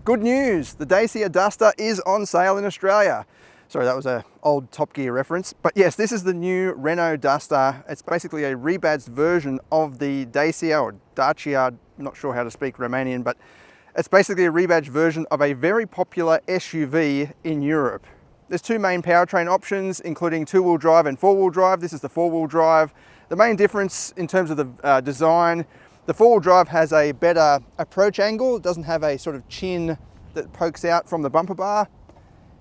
Good news, the Dacia Duster is on sale in Australia. Sorry, that was an old Top Gear reference. But yes, this is the new Renault Duster. It's basically a rebadged version of the Dacia or Dacia, not sure how to speak Romanian, but it's basically a rebadged version of a very popular SUV in Europe. There's two main powertrain options, including two-wheel drive and four-wheel drive. This is the four-wheel drive. The main difference in terms of the design, the four-wheel drive has a better approach angle. It doesn't have a sort of chin that pokes out from the bumper bar,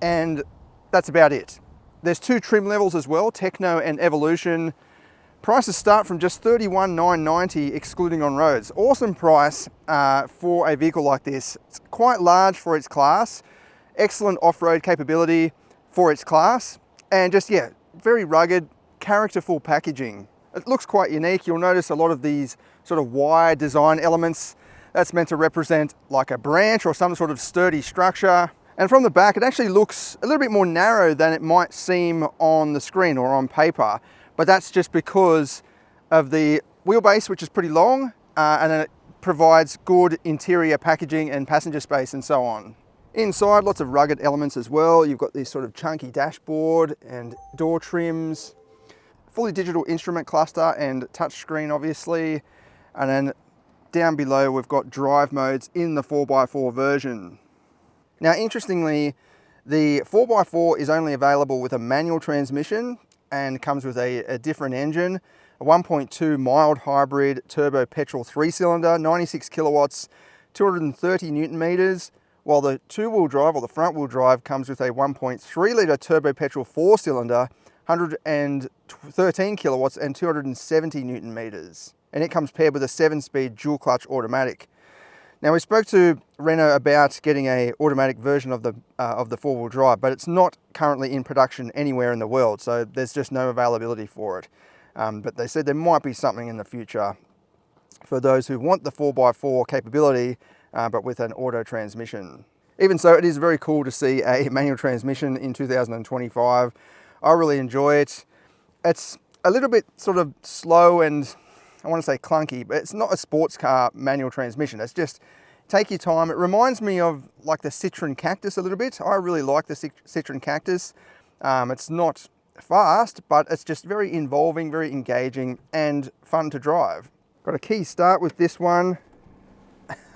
and that's about it. There's two trim levels as well, Techno and Evolution. Prices start from just $31,990 excluding on roads. Awesome price for a vehicle like this. It's quite large for its class, excellent off-road capability for its class, and just, yeah, very rugged, characterful packaging. It looks quite unique. You'll notice a lot of these sort of wide design elements. That's meant to represent like a branch or some sort of sturdy structure. And from the back, it actually looks a little bit more narrow than it might seem on the screen or on paper. But that's just because of the wheelbase, which is pretty long, and then it provides good interior packaging and passenger space and so on. Inside, lots of rugged elements as well. You've got this sort of chunky dashboard and door trims, fully digital instrument cluster and touchscreen, obviously. And then down below, we've got drive modes in the 4x4 version. Now, interestingly, the 4x4 is only available with a manual transmission and comes with a different engine, a 1.2 mild hybrid turbo petrol 3-cylinder, 96 kilowatts, 230 Newton meters, while the two-wheel drive or the front-wheel drive comes with a 1.3 litre turbo petrol 4-cylinder, 113 kilowatts and 270 Newton meters. And it comes paired with a 7-speed dual-clutch automatic. Now, we spoke to Renault about getting an automatic version of the four-wheel drive, but it's not currently in production anywhere in the world, so there's just no availability for it. But they said there might be something in the future for those who want the 4x4 capability, but with an auto transmission. Even so, it is very cool to see a manual transmission in 2025. I really enjoy it. It's a little bit sort of slow and I want to say clunky, but it's not a sports car manual transmission. It's just take your time. It reminds me of like the Citroen Cactus a little bit. I really like the Citroen Cactus. It's not fast, but it's just very involving, very engaging and fun to drive. Got a key start with this one.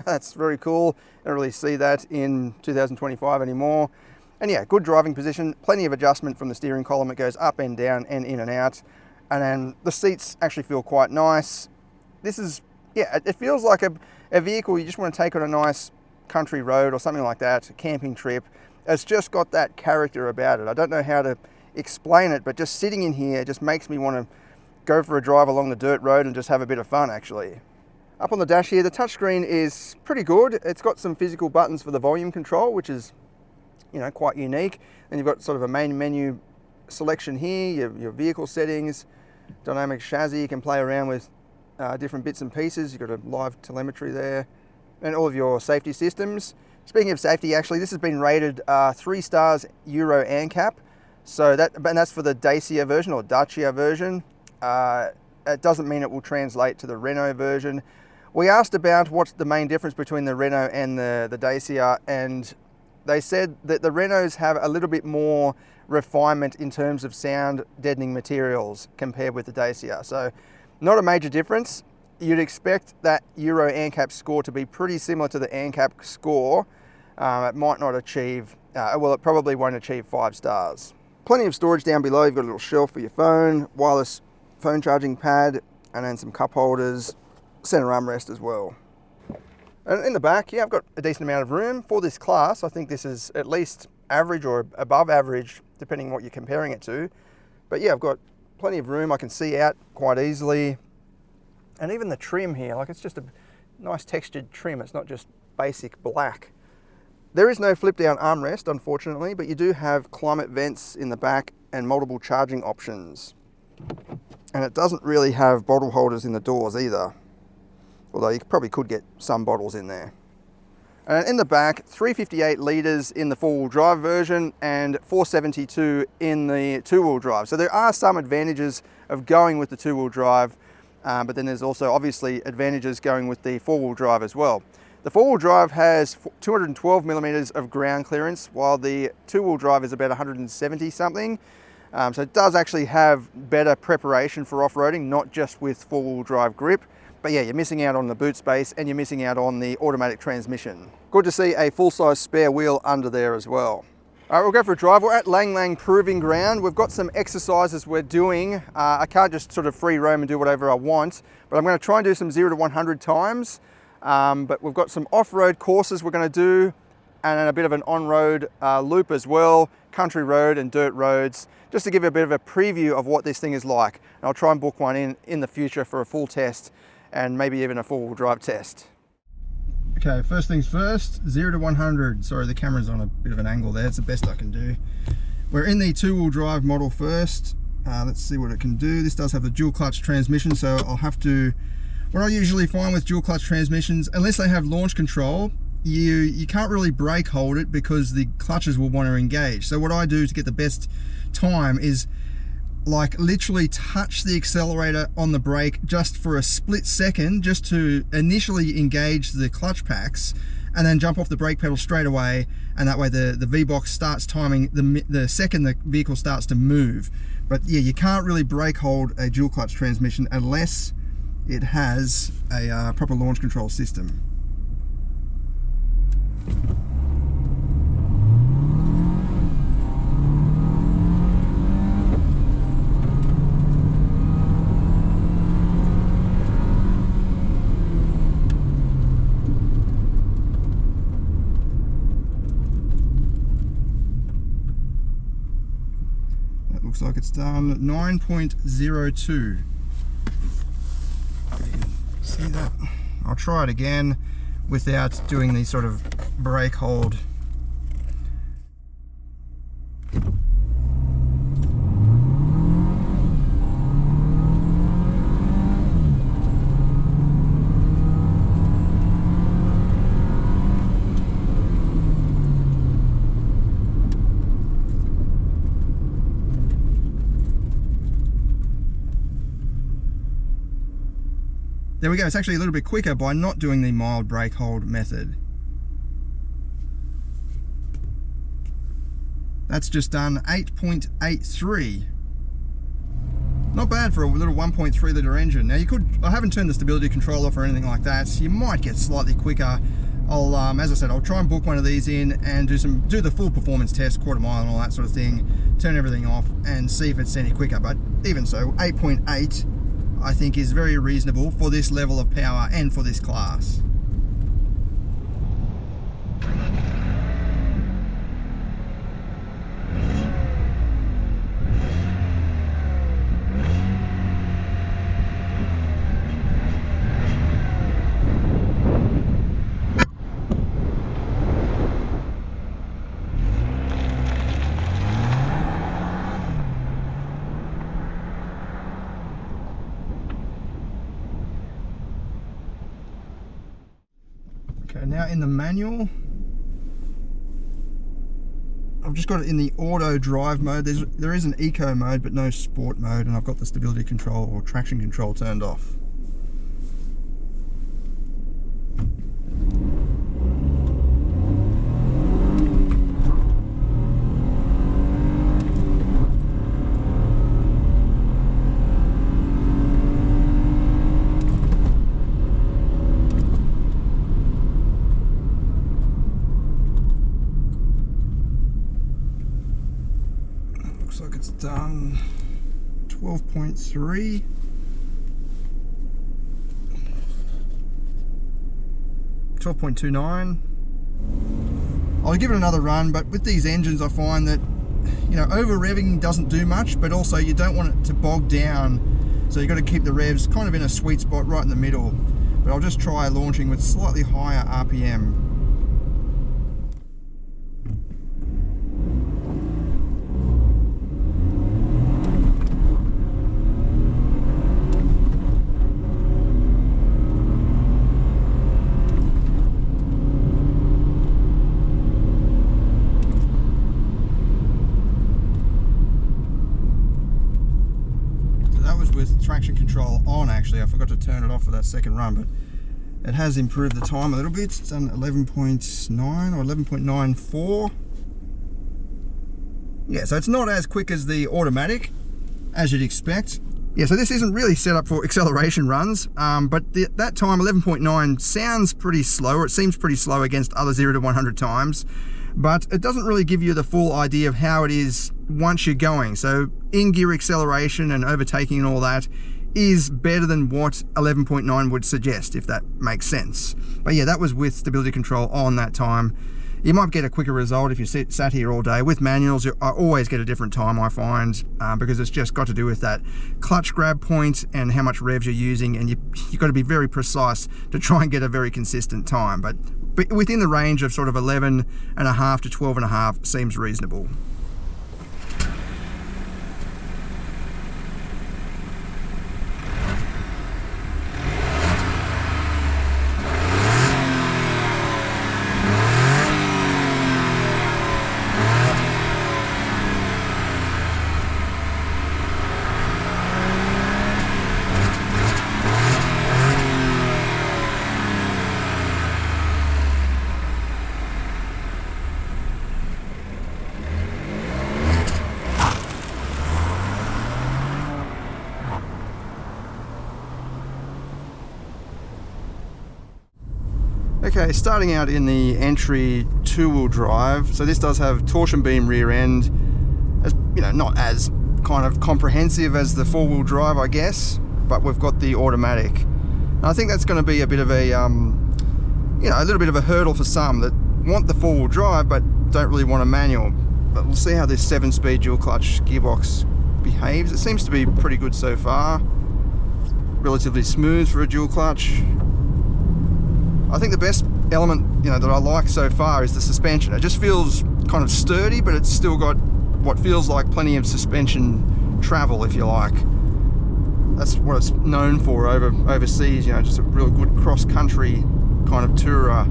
That's very cool. I don't really see that in 2025 anymore. And yeah, good driving position, plenty of adjustment from the steering column. It goes up and down and in and out. And then the seats actually feel quite nice. This is, yeah, it feels like a vehicle you just want to take on a nice country road or something like that, a camping trip. It's just got that character about it. I don't know how to explain it, but just sitting in here just makes me want to go for a drive along the dirt road and just have a bit of fun, actually. Up on the dash here, the touchscreen is pretty good. It's got some physical buttons for the volume control, which is, you know, quite unique. And you've got sort of a main menu selection here, your vehicle settings, dynamic chassis. You can play around with different bits and pieces. You've got a live telemetry there and all of your safety systems. Speaking of safety, actually, this has been rated 3 stars Euro ANCAP. So that's for the Dacia version or Dacia version. It doesn't mean it will translate to the Renault version. We asked about what's the main difference between the Renault and the Dacia, and they said that the Renaults have a little bit more refinement in terms of sound deadening materials compared with the Dacia. So not a major difference. You'd expect that Euro ANCAP score to be pretty similar to the ANCAP score. It might not achieve, well, it probably won't achieve 5 stars. Plenty of storage down below. You've got a little shelf for your phone, wireless phone charging pad, and then some cup holders, center armrest as well. And in the back, yeah, I've got a decent amount of room for this class. I think this is at least average or above average, depending on what you're comparing it to. But yeah, I've got plenty of room. I can see out quite easily. And even the trim here, like it's just a nice textured trim. It's not just basic black. There is no flip down armrest, unfortunately, but you do have climate vents in the back and multiple charging options. And it doesn't really have bottle holders in the doors either, although you probably could get some bottles in there. And in the back, 358 litres in the four-wheel drive version and 472 in the two-wheel drive. So there are some advantages of going with the two-wheel drive, but then there's also obviously advantages going with the four-wheel drive as well. The four-wheel drive has 212 millimeters of ground clearance, while the two-wheel drive is about 170 something. So it does actually have better preparation for off-roading, not just with four-wheel drive grip. But yeah, you're missing out on the boot space and you're missing out on the automatic transmission. Good to see a full-size spare wheel under there as well. All right, we'll go for a drive. We're at Lang Lang Proving Ground. We've got some exercises we're doing. I can't just sort of free roam and do whatever I want, but I'm going to try and do some 0 to 100 times. But we've got some off-road courses we're going to do, and then a bit of an on-road loop as well, country road and dirt roads, just to give you a bit of a preview of what this thing is like. And I'll try and book one in the future for a full test and maybe even a four-wheel drive test. Okay, first things first, 0 to 100. Sorry, the camera's on a bit of an angle there. It's the best I can do. We're in the two-wheel drive model first. Let's see what it can do. This does have a dual clutch transmission, so I'll have to, what I usually find with dual clutch transmissions, unless they have launch control, you can't really brake hold it because the clutches will want to engage. So what I do to get the best time is like literally touch the accelerator on the brake just for a split second, just to initially engage the clutch packs, and then jump off the brake pedal straight away, and that way the V-box starts timing the second the vehicle starts to move. But yeah, you can't really brake hold a dual clutch transmission unless it has a proper launch control system. Looks like it's done 9.02. See that? I'll try it again without doing the sort of brake hold. There we go, it's actually a little bit quicker by not doing the mild brake hold method. That's just done 8.83. Not bad for a little 1.3 litre engine. Now I haven't turned the stability control off or anything like that, so you might get slightly quicker. I'll, as I said, I'll try and book one of these in and do the full performance test, quarter mile and all that sort of thing, turn everything off and see if it's any quicker. But even so, 8.8 I think is very reasonable for this level of power and for this class. Okay, now in the manual, I've just got it in the auto drive mode. There is an eco mode, but no sport mode, and I've got the stability control or traction control turned off. Looks like it's done 12.3. $12.29. I'll give it another run, but with these engines I find that, you know, over revving doesn't do much, but also you don't want it to bog down, so you've got to keep the revs kind of in a sweet spot right in the middle. But I'll just try launching with slightly higher RPM. With traction control on, actually I forgot to turn it off for that second run, but It has improved the time a little bit. It's done 11.9 or 11.94. Yeah, so it's not as quick as the automatic, as you'd expect. Yeah, so this isn't really set up for acceleration runs, but that time, 11.9, sounds pretty slow, or it seems pretty slow against other 0 to 100 times, but it doesn't really give you the full idea of how it is once you're going. So in-gear acceleration and overtaking and all that is better than what 11.9 would suggest, if that makes sense. But yeah, that was with stability control on that time. You might get a quicker result if you sat here all day. With manuals, I always get a different time, I find, because it's just got to do with that clutch grab point and how much revs you're using, and you've got to be very precise to try and get a very consistent time. But within the range of sort of 11.5 to 12.5 seems reasonable. Okay, starting out in the entry two-wheel drive. So this does have torsion beam rear end, as you know, not as kind of comprehensive as the four-wheel drive, I guess, but we've got the automatic. And I think that's going to be a bit of a, you know, a little bit of a hurdle for some that want the four-wheel drive but don't really want a manual. But we'll see how this 7-speed dual clutch gearbox behaves. It seems to be pretty good so far. Relatively smooth for a dual clutch. I think the best element, you know, that I like so far is the suspension. It just feels kind of sturdy, but it's still got what feels like plenty of suspension travel, if you like. That's what it's known for overseas, you know, just a real good cross-country kind of tourer.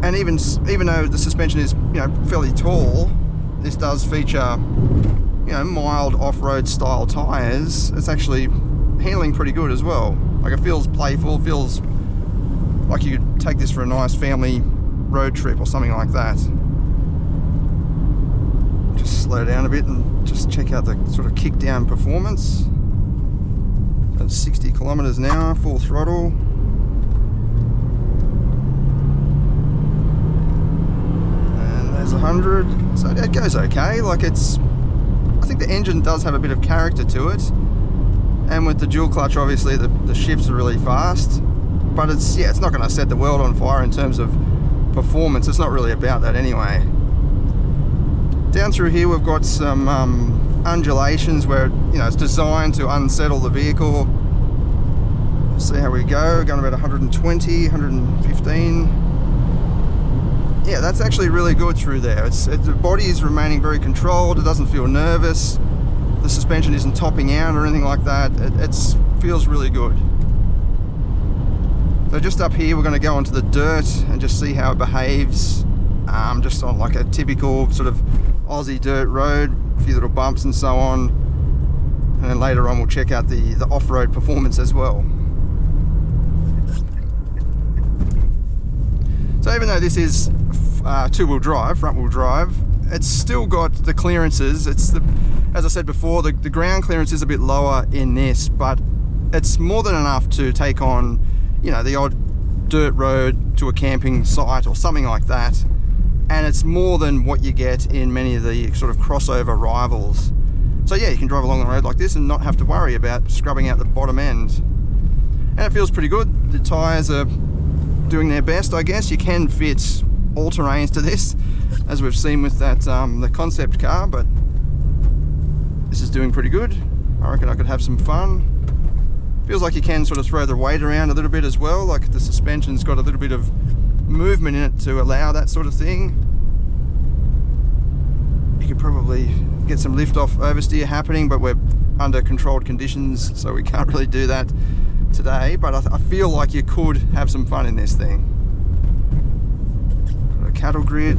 And even though the suspension is, you know, fairly tall, this does feature, you know, mild off-road style tyres. It's actually handling pretty good as well. Like, it feels playful, feels like you could take this for a nice family road trip or something like that. Just slow down a bit and just check out the sort of kick down performance. That's 60 kilometers an hour, full throttle. And there's 100. So it goes okay. Like, it's, I think the engine does have a bit of character to it. And with the dual clutch, obviously the shifts are really fast. But it's, yeah, it's not going to set the world on fire in terms of performance. It's not really about that anyway. Down through here we've got some undulations where, you know, it's designed to unsettle the vehicle. See how we go. We're going about 120, 115. Yeah, that's actually really good through there. The body is remaining very controlled. It doesn't feel nervous. The suspension isn't topping out or anything like that. It feels really good. So just up here we're going to go onto the dirt and just see how it behaves, just on like a typical sort of Aussie dirt road, a few little bumps and so on, and then later on we'll check out the off-road performance as well. So even though this is two-wheel drive, front-wheel drive, it's still got the clearances. As I said before, the ground clearance is a bit lower in this, but it's more than enough to take on, you know, the odd dirt road to a camping site or something like that. And it's more than what you get in many of the sort of crossover rivals. So yeah, you can drive along the road like this and not have to worry about scrubbing out the bottom end. And it feels pretty good. The tyres are doing their best, I guess. You can fit all terrains to this, as we've seen with that the concept car, but this is doing pretty good. I reckon I could have some fun. Feels like you can sort of throw the weight around a little bit as well, like the suspension's got a little bit of movement in it to allow that sort of thing. You could probably get some lift-off oversteer happening, but we're under controlled conditions, so we can't really do that today, but I feel like you could have some fun in this thing. Got a cattle grid.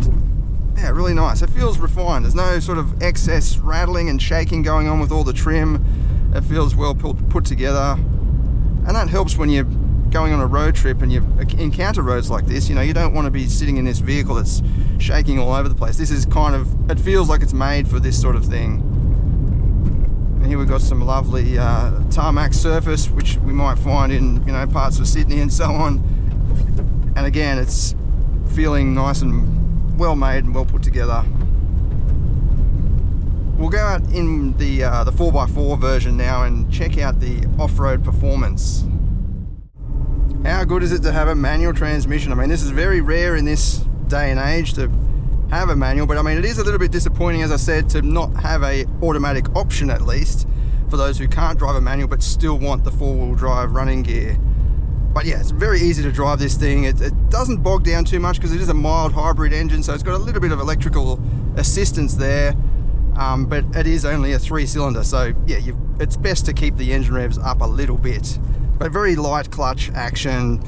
Yeah, really nice. It feels refined. There's no sort of excess rattling and shaking going on with all the trim. It feels well put together. And that helps when you're going on a road trip and you encounter roads like this, you know, you don't want to be sitting in this vehicle that's shaking all over the place. This is kind of, it feels like it's made for this sort of thing. And here we've got some lovely tarmac surface, which we might find in, you know, parts of Sydney and so on. And again, it's feeling nice and well made and well put together. We'll go out in the 4x4 version now and check out the off-road performance. How good is it to have a manual transmission? I mean, this is very rare in this day and age to have a manual, but I mean, it is a little bit disappointing, as I said, to not have a automatic option, at least for those who can't drive a manual but still want the four-wheel drive running gear. But yeah, it's very easy to drive this thing. It doesn't bog down too much because it is a mild hybrid engine, so it's got a little bit of electrical assistance there. But it is only a 3-cylinder, so yeah, it's best to keep the engine revs up a little bit. But very light clutch action,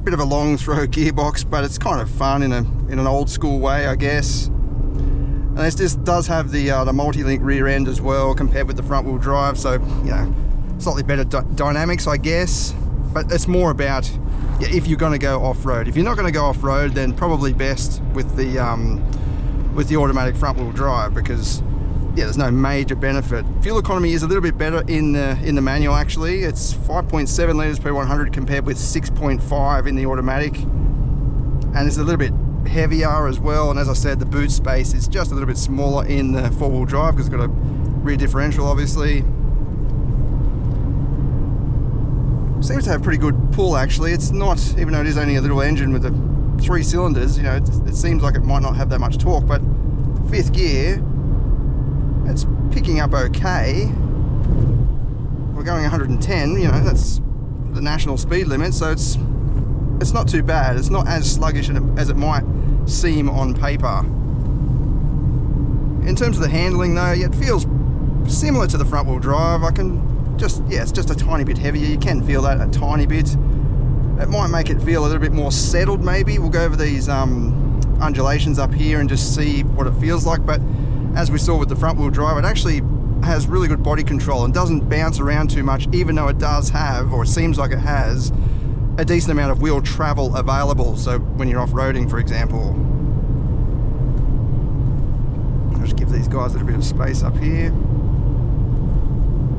bit of a long throw gearbox, but it's kind of fun in an old school way, I guess. And this just does have the multi-link rear end as well, compared with the front wheel drive, so you know, slightly better dynamics, I guess. But it's more about, yeah, if you're going to go off-road. If you're not going to go off-road, then probably best with the automatic front wheel drive, because yeah, there's no major benefit. Fuel economy is a little bit better in the manual actually. It's 5.7 litres per 100 compared with 6.5 in the automatic, and it's a little bit heavier as well. And as I said, the boot space is just a little bit smaller in the four-wheel drive because it's got a rear differential, obviously. Seems to have pretty good pull actually. It's not, even though it is only a little engine with the 3 cylinders, you know, it seems like it might not have that much torque, but 5th gear, it's picking up okay. We're going 110, you know, that's the national speed limit, so it's not too bad. It's not as sluggish as it might seem on paper. In terms of the handling though, it feels similar to the front wheel drive. It's just a tiny bit heavier. You can feel that a tiny bit. It might make it feel a little bit more settled maybe. We'll go over these undulations up here and just see what it feels like. But as we saw with the front wheel drive, it actually has really good body control and doesn't bounce around too much, even though it does have, or it seems like it has, a decent amount of wheel travel available. So when you're off-roading, for example. I'll just give these guys a little bit of space up here.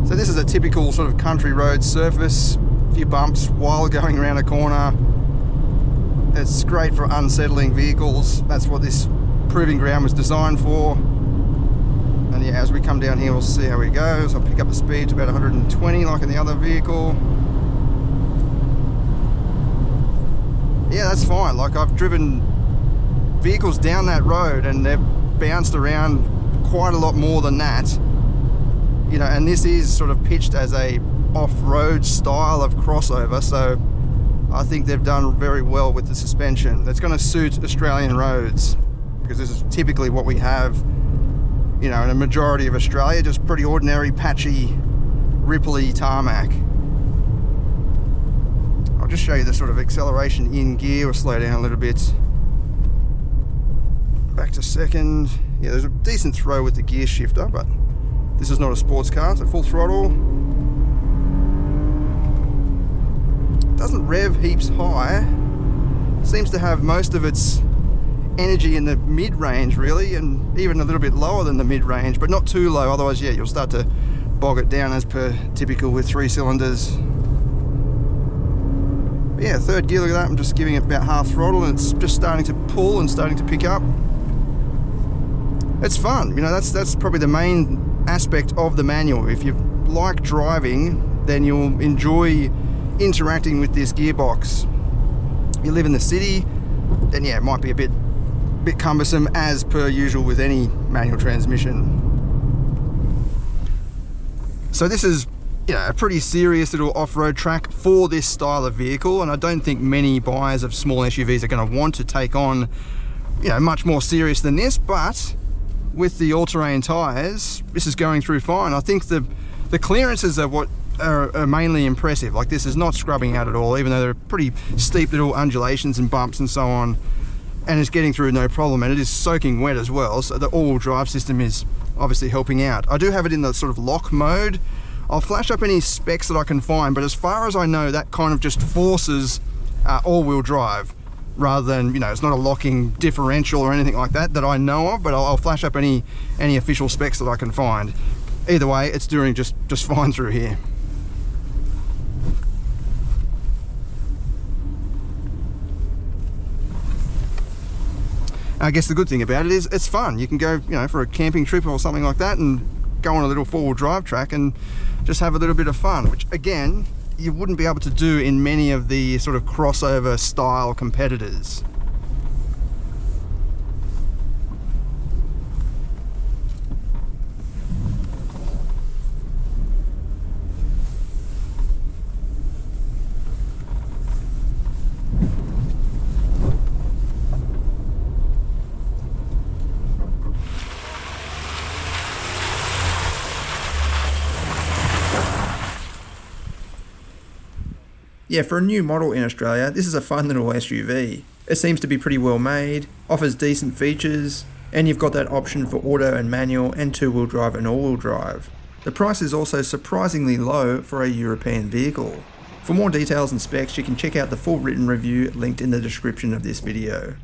So this is a typical sort of country road surface, a few bumps while going around a corner. It's great for unsettling vehicles. That's what this proving ground was designed for. And yeah, as we come down here, we'll see how it goes. I'll pick up the speed to about 120 like in the other vehicle. Yeah, that's fine. Like, I've driven vehicles down that road and they've bounced around quite a lot more than that. You know, and this is sort of pitched as a off-road style of crossover, so I think they've done very well with the suspension. That's going to suit Australian roads, because this is typically what we have, you know, in a majority of Australia, just pretty ordinary, patchy, ripply tarmac. I'll just show you the sort of acceleration in gear. We'll slow down a little bit. Back to second. Yeah, there's a decent throw with the gear shifter, but this is not a sports car, it's a full throttle. Doesn't rev heaps high. Seems to have most of its energy in the mid-range really, and even a little bit lower than the mid-range, but not too low, otherwise yeah, you'll start to bog it down as per typical with 3 cylinders. But yeah, 3rd gear, look at that, I'm just giving it about half throttle and it's just starting to pull and starting to pick up. It's fun, you know, that's probably the main aspect of the manual. If you like driving, then you'll enjoy interacting with this gearbox. You live in the city, then yeah, it might be a bit cumbersome as per usual with any manual transmission. So this is, you know, a pretty serious little off-road track for this style of vehicle, and I don't think many buyers of small SUVs are going to want to take on, you know, much more serious than this, but with the all-terrain tyres, this is going through fine. I think the clearances are what are mainly impressive. Like, this is not scrubbing out at all, even though there are pretty steep little undulations and bumps and so on, and it's getting through no problem, and it is soaking wet as well, so the all-wheel drive system is obviously helping out. I do have it in the sort of lock mode. I'll flash up any specs that I can find, but as far as I know, that kind of just forces all-wheel drive, rather than, you know, it's not a locking differential or anything like that I know of, but I'll flash up any official specs that I can find. Either way, it's doing just fine through here. I guess the good thing about it is it's fun. You can go, you know, for a camping trip or something like that and go on a little four-wheel drive track and just have a little bit of fun, which again, you wouldn't be able to do in many of the sort of crossover style competitors. Yeah, for a new model in Australia, this is a fun little SUV. It seems to be pretty well made, offers decent features, and you've got that option for auto and manual and two-wheel drive and all-wheel drive. The price is also surprisingly low for a European vehicle. For more details and specs, you can check out the full written review linked in the description of this video.